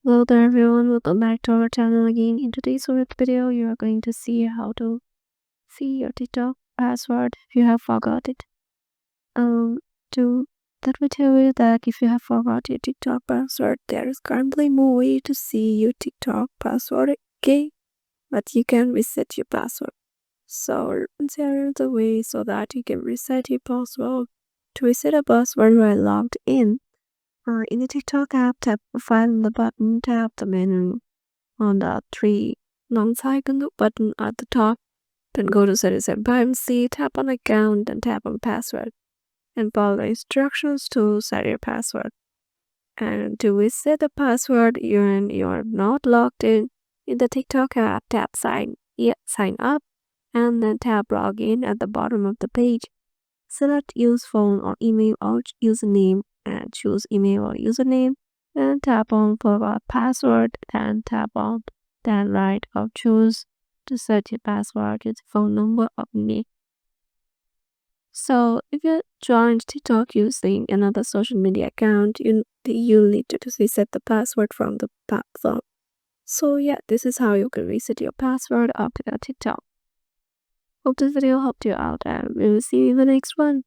Hello there everyone, welcome back to our channel again. In today's video, you are going to see how to see your TikTok password if you have forgot it. To Let me tell you that if you have forgot your TikTok password, there is currently no way to see your TikTok password again, but you can reset your password. So there is a way so that you can reset your password. To reset a password while logged in the TikTok app, tap Profile on the button, tap the menu on the three long-icon button at the top. Then go to Settings and Privacy, tap on Account, then tap on Password, and follow the instructions to set your password. And to reset the password and you're not logged in the TikTok app, tap Sign Up, and then tap Login at the bottom of the page. Select Use Phone or Email or Username and choose Email or Username. Then tap on Forgot Password, then tap on then right or choose to set your password with phone number or email. So if you joined TikTok using another social media account, you need to reset the password from the platform. So yeah, this is how you can reset your password after TikTok. Hope this video helped you out and we will see you in the next one.